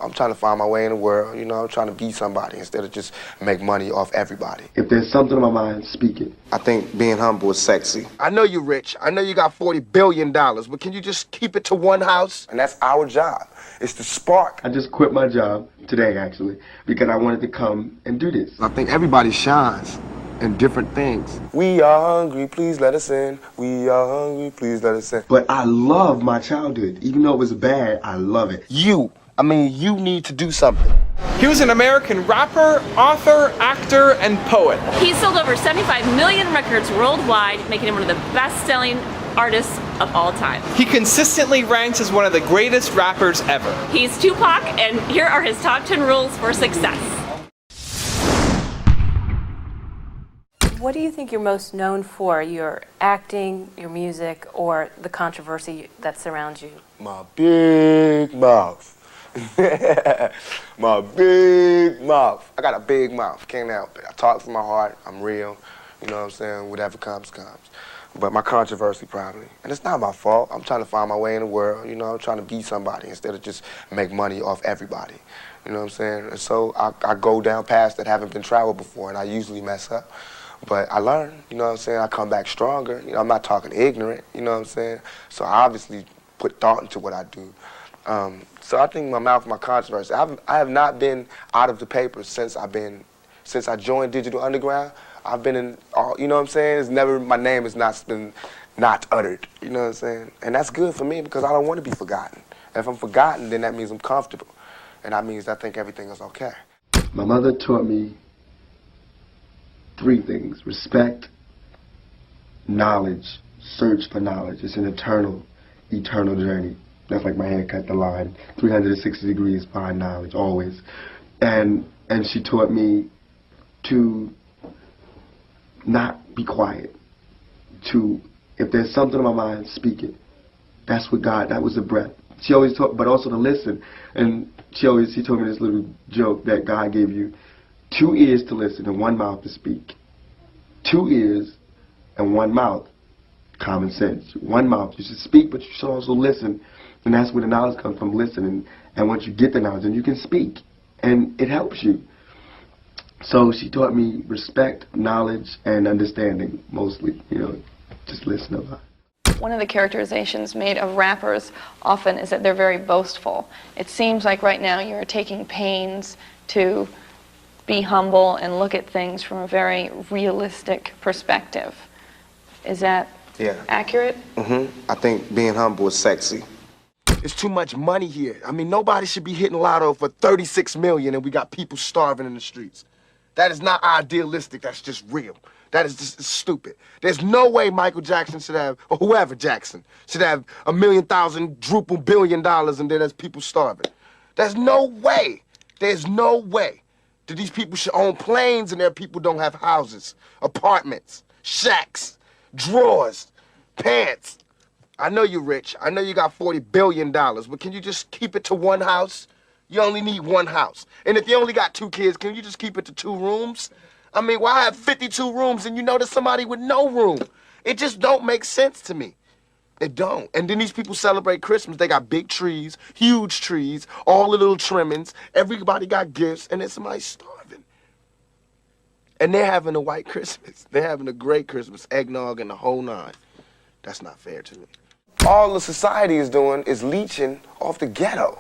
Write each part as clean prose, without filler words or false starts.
I'm trying to find my way in the world, you know, I'm trying to be somebody instead of just make money off everybody. If there's something on my mind, speak it. I think being humble is sexy. I know you're rich, I know you got $40 billion, but can you just keep it to one house? And that's our job. It's the spark. I just quit my job today, actually, because I wanted to come and do this. I think everybody shines in different things. We are hungry, please let us in. We are hungry, please let us in. But I love my childhood. Even though it was bad, I love it. You need to do something. He was an American rapper, author, actor, and poet. He's sold over 75 million records worldwide, making him one of the best-selling artists of all time. He consistently ranks as one of the greatest rappers ever. He's Tupac, and here are his top 10 rules for success. What do you think you're most known for? Your acting, your music, or the controversy that surrounds you? My big mouth. My big mouth. I got a big mouth, can't help it. I talk from my heart, I'm real, you know what I'm saying? Whatever comes, comes. But my controversy probably, and it's not my fault. I'm trying to find my way in the world, you know, I'm trying to be somebody instead of just make money off everybody. You know what I'm saying? And so I go down paths that haven't been traveled before, and I usually mess up. But I learn, you know what I'm saying? I come back stronger. You know, I'm not talking ignorant, you know what I'm saying? So I obviously put thought into what I do. So I think my mouth, my controversy. I have not been out of the papers since I joined Digital Underground. I've been in all, you know what I'm saying? It's never, my name has not been not uttered, you know what I'm saying? And that's good for me because I don't want to be forgotten. If I'm forgotten, then that means I'm comfortable. And that means I think everything is okay. My mother taught me 3 things: respect, knowledge, search for knowledge. It's an eternal journey. That's like my haircut, the line, 360 degrees, find knowledge, always. And she taught me to not be quiet, to, if there's something on my mind, speak it. That's what God, that was the breath. She always taught, but also to listen. And she told me this little joke that God gave you 2 ears to listen and 1 mouth to speak. 2 ears and 1 mouth, common sense. 1 mouth, you should speak, but you should also listen. And that's where the knowledge comes from, listening. And once you get the knowledge, then you can speak. And it helps you. So she taught me respect, knowledge, and understanding, mostly, you know, just listen a lot. One of the characterizations made of rappers often is that they're very boastful. It seems like right now you're taking pains to be humble and look at things from a very realistic perspective. Is that accurate? I think being humble is sexy. It's too much money here. I mean, nobody should be hitting lotto for 36 million and we got people starving in the streets. That is not idealistic, that's just real. That is just stupid. There's no way Michael Jackson should have, or whoever Jackson, should have $1,000,000 billion and then there's people starving. There's no way. There's no way that these people should own planes and their people don't have houses, apartments, shacks, drawers, pants. I know you're rich. I know you got $40 billion, but can you just keep it to one house? You only need one house. And if you only got 2 kids, can you just keep it to 2 rooms? I mean, why have 52 rooms and you know there's somebody with no room? It just don't make sense to me. It don't. And then these people celebrate Christmas. They got big trees, huge trees, all the little trimmings. Everybody got gifts, and then somebody's starving. And they're having a white Christmas. They're having a great Christmas, eggnog and the whole 9. That's not fair to me. All the society is doing is leeching off the ghetto.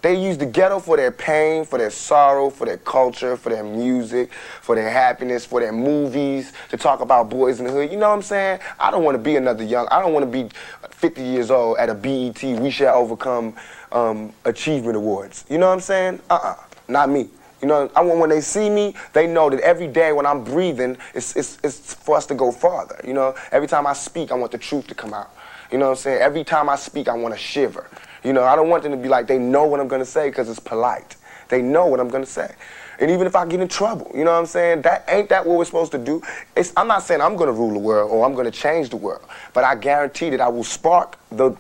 They use the ghetto for their pain, for their sorrow, for their culture, for their music, for their happiness, for their movies, to talk about boys in the hood. You know what I'm saying? I don't want to be another I don't want to be 50 years old at a BET We Shall Overcome Achievement Awards. You know what I'm saying? Not me. You know, I want when they see me, they know that every day when I'm breathing, it's for us to go farther. You know, every time I speak, I want the truth to come out. You know what I'm saying? Every time I speak, I want to shiver. You know, I don't want them to be like, they know what I'm going to say because it's polite. They know what I'm going to say. And even if I get in trouble, you know what I'm saying? Ain't that what we're supposed to do? I'm not saying I'm going to rule the world or I'm going to change the world, but I guarantee that I will spark the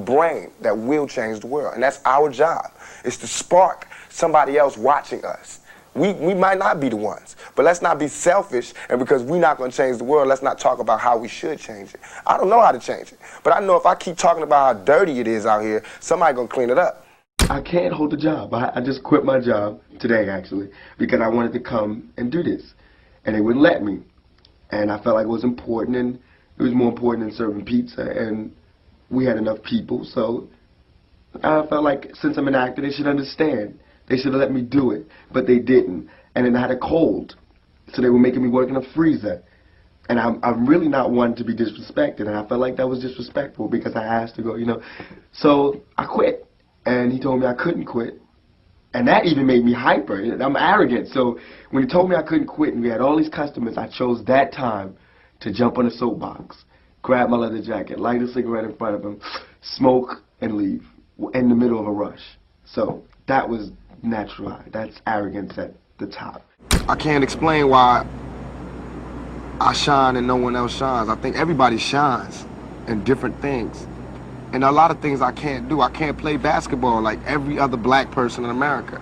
brain that will change the world. And that's our job, is to spark somebody else watching us. We might not be the ones, but let's not be selfish, and because we're not going to change the world, let's not talk about how we should change it. I don't know how to change it, but I know if I keep talking about how dirty it is out here, somebody's going to clean it up. I can't hold a job. I just quit my job today, actually, because I wanted to come and do this. And they wouldn't let me. And I felt like it was important, and it was more important than serving pizza. And we had enough people, so I felt like since I'm an actor, they should understand. They should have let me do it, but they didn't. And then I had a cold, so they were making me work in a freezer. And I'm really not one to be disrespected, and I felt like that was disrespectful because I asked to go, you know. So I quit, and he told me I couldn't quit. And that even made me hyper. I'm arrogant, so when he told me I couldn't quit and we had all these customers, I chose that time to jump on a soapbox, grab my leather jacket, light a cigarette in front of him, smoke, and leave in the middle of a rush. So that was natural. That's arrogance at the top. I can't explain why I shine and no one else shines. I think everybody shines in different things. And a lot of things I can't do. I can't play basketball like every other black person in America.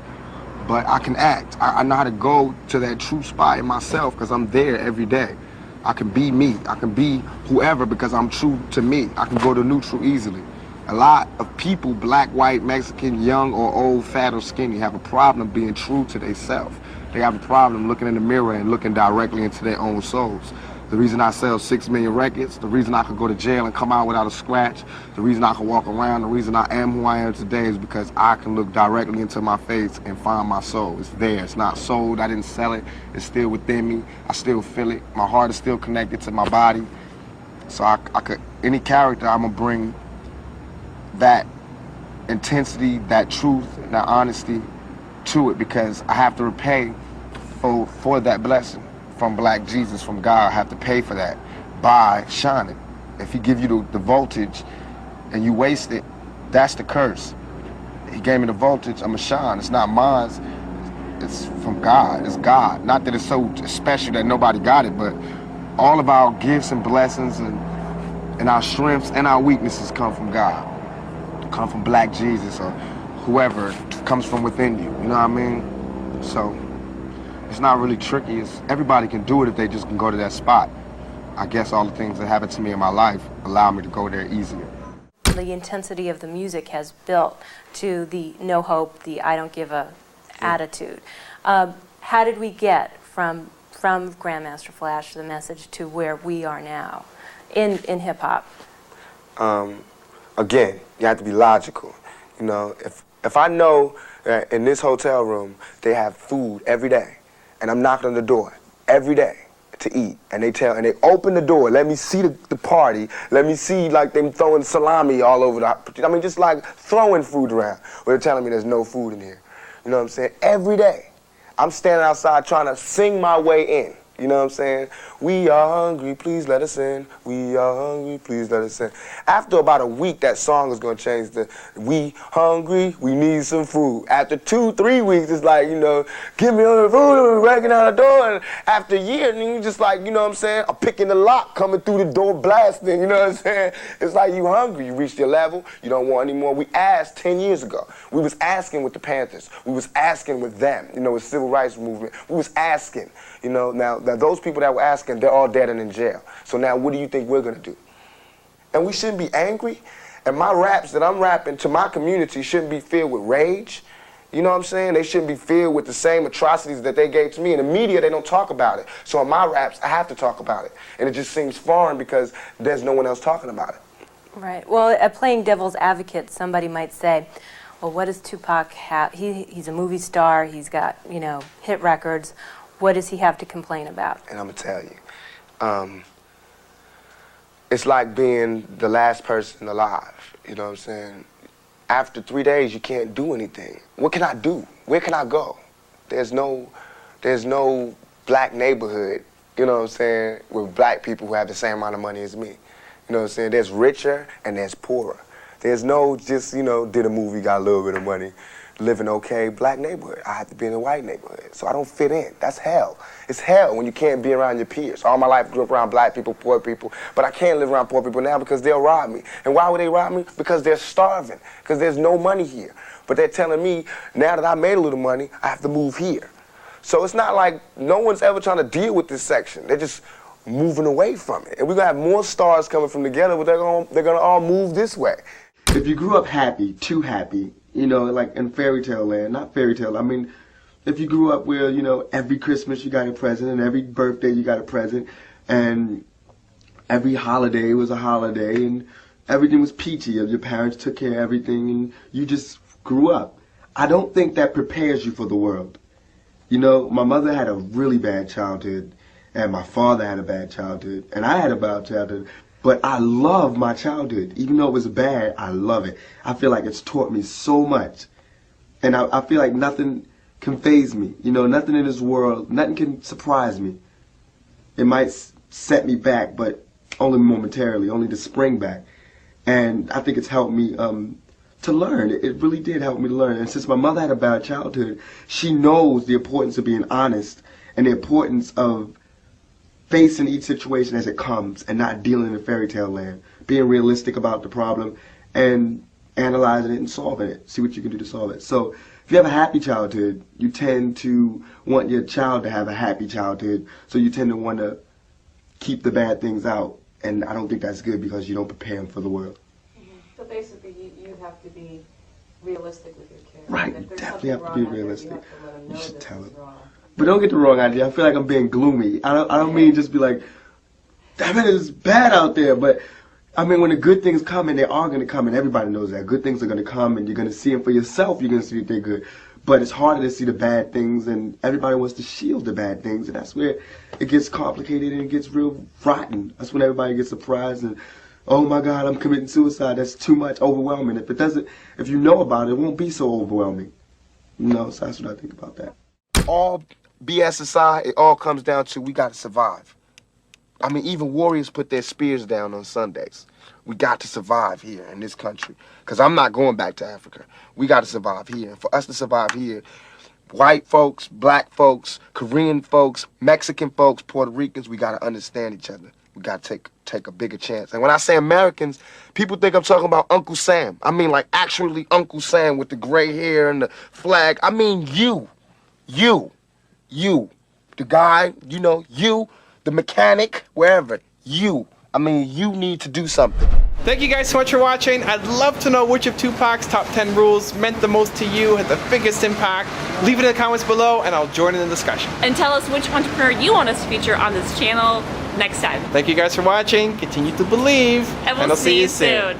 But I can act. I know how to go to that true spot in myself because I'm there every day. I can be me. I can be whoever because I'm true to me. I can go to neutral easily. A lot of people, black, white, Mexican, young or old, fat or skinny, have a problem being true to themselves. They have a problem looking in the mirror and looking directly into their own souls. The reason I sell 6 million records, the reason I could go to jail and come out without a scratch, the reason I can walk around, the reason I am who I am today is because I can look directly into my face and find my soul. It's there. It's not sold. I didn't sell it. It's still within me. I still feel it. My heart is still connected to my body. So I could, any character, I'm going to bring that intensity, that truth, that honesty to it because I have to repay for that blessing from Black Jesus, from God. I have to pay for that by shining. If he give you the voltage and you waste it, that's the curse. He gave me the voltage, I'm a shine. It's not mine, it's from God, it's God. Not that it's so special that nobody got it, but all of our gifts and blessings and our strengths and our weaknesses come from God. Come from Black Jesus or whoever comes from within you, you know what I mean? So it's not really tricky. Everybody can do it if they just can go to that spot. I guess all the things that happened to me in my life allow me to go there easier. The intensity of the music has built to the no hope, the I don't give a attitude. How did we get from Grandmaster Flash, the message, to where we are now in hip hop? Again, you have to be logical. You know, if I know that in this hotel room they have food every day, and I'm knocking on the door every day to eat, and they open the door, let me see the party, let me see like them throwing salami all over I mean, just like throwing food around. Or they're telling me there's no food in here. You know what I'm saying? Every day, I'm standing outside trying to sing my way in. You know what I'm saying? We are hungry, please let us in. We are hungry, please let us in. After about a week, that song is going to change to, we hungry, we need some food. After 2-3 weeks, it's like, you know, give me all the food, breaking out the door. And after a year, and you just like, you know what I'm saying? I'm picking the lock, coming through the door, blasting, you know what I'm saying? It's like you hungry, you reached your level, you don't want any more. We asked 10 years ago. We was asking with the Panthers. We was asking with them, you know, with civil rights movement. We was asking, you know, now those people that were asking, they're all dead and in jail. So now what do you think we're gonna do? And we shouldn't be angry. And my raps that I'm rapping to my community shouldn't be filled with rage. You know what I'm saying? They shouldn't be filled with the same atrocities that they gave to me. In the media, they don't talk about it. So in my raps, I have to talk about it. And it just seems foreign because there's no one else talking about it. Right. Well, playing devil's advocate, somebody might say, well, what does Tupac have? He's a movie star. He's got, you know, hit records. What does he have to complain about? And I'm going to tell you, it's like being the last person alive, you know what I'm saying? After 3 days, you can't do anything. What can I do? Where can I go? There's no black neighborhood, you know what I'm saying, with black people who have the same amount of money as me. You know what I'm saying? There's richer and there's poorer. There's no just, you know, did a movie, got a little bit of money. Living okay, black neighborhood. I have to be in a white neighborhood, so I don't fit in. That's hell. It's hell when you can't be around your peers. All my life I grew up around black people, poor people, but I can't live around poor people now because they'll rob me. And why would they rob me? Because they're starving, because there's no money here. But they're telling me, now that I made a little money, I have to move here. So it's not like no one's ever trying to deal with this section. They're just moving away from it. And we're gonna have more stars coming from the ghetto, but they're gonna all move this way. If you grew up happy, too happy, you know, like in fairy tale land. Not fairy tale. I mean, if you grew up where, you know, every Christmas you got a present and every birthday you got a present and every holiday was a holiday and everything was peachy. Your parents took care of everything and you just grew up. I don't think that prepares you for the world. You know, my mother had a really bad childhood and my father had a bad childhood and I had a bad childhood. But I love my childhood. Even though it was bad, I love it. I feel like it's taught me so much. And I feel like nothing can faze me. You know, nothing in this world, nothing can surprise me. It might set me back, but only momentarily, only to spring back. And I think it's helped me to learn. It really did help me to learn. And since my mother had a bad childhood, she knows the importance of being honest and the importance of facing each situation as it comes and not dealing in fairy tale land. Being realistic about the problem and analyzing it and solving it. See what you can do to solve it. So if you have a happy childhood, you tend to want your child to have a happy childhood. So you tend to want to keep the bad things out. And I don't think that's good because you don't prepare them for the world. So basically, you have to be realistic with your kids. Right, If you there's definitely have to something be wrong out there, realistic. You have to let them know You should that tell it's them. wrong. But don't get the wrong idea. I feel like I'm being gloomy. I don't mean just be like, damn it, it's bad out there. But I mean, when the good things come, and they are going to come, and everybody knows that. Good things are going to come, and you're going to see them for yourself. You're going to see that they're good. But it's harder to see the bad things, and everybody wants to shield the bad things, and that's where it gets complicated and it gets real rotten. That's when everybody gets surprised and, oh my God, I'm committing suicide. That's too much, overwhelming. If you know about it, it won't be so overwhelming. You know, so that's what I think about that. All BS aside, it all comes down to we got to survive. I mean, even warriors put their spears down on Sundays. We got to survive here in this country. Because I'm not going back to Africa. We got to survive here. And for us to survive here, white folks, black folks, Korean folks, Mexican folks, Puerto Ricans, we got to understand each other. We got to take a bigger chance. And when I say Americans, people think I'm talking about Uncle Sam. I mean, like, actually Uncle Sam with the gray hair and the flag. I mean you. The guy, you know, you, the mechanic, wherever, you. I mean, you need to do something. Thank you guys so much for watching. I'd love to know which of Tupac's top 10 rules meant the most to you, had the biggest impact. Leave it in the comments below and I'll join in the discussion. And tell us which entrepreneur you want us to feature on this channel next time. Thank you guys for watching. Continue to believe. And we'll see you soon.